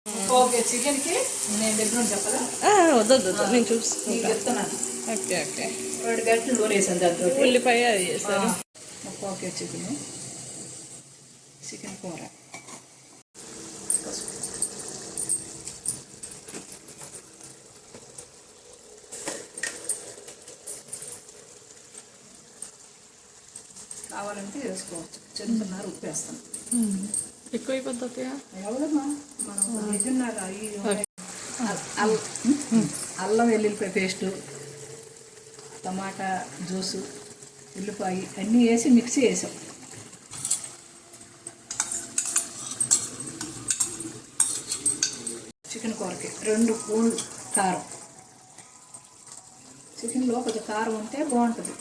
Okay చికెన్కి నేను దగ్గర చెప్పదా వద్దు నేను చూసుకుంటాను చెప్తున్నాను. ఓకే ఓకే 2 గంటలు నూరేసాను దాంతో ఉల్లిపాయ అది చేస్తారు. ఓకే చికెన్ కూర కావాలంటే వేసుకోవచ్చు. చిన్నన్నర ఉప్పు వేస్తాను. ఎక్కువ అయిపోతుంది ఎవరమ్మా మనం 5:30 అల్లం వెల్లుల్లిపాయ పేస్టు, టమాటా జ్యూసు, ఉల్లిపాయ అన్నీ వేసి మిక్సీ వేసాం. చికెన్ కూరకి 2 స్పూన్లు కారం. చికెన్లో కొంచెం కారం ఉంటే బాగుంటుంది.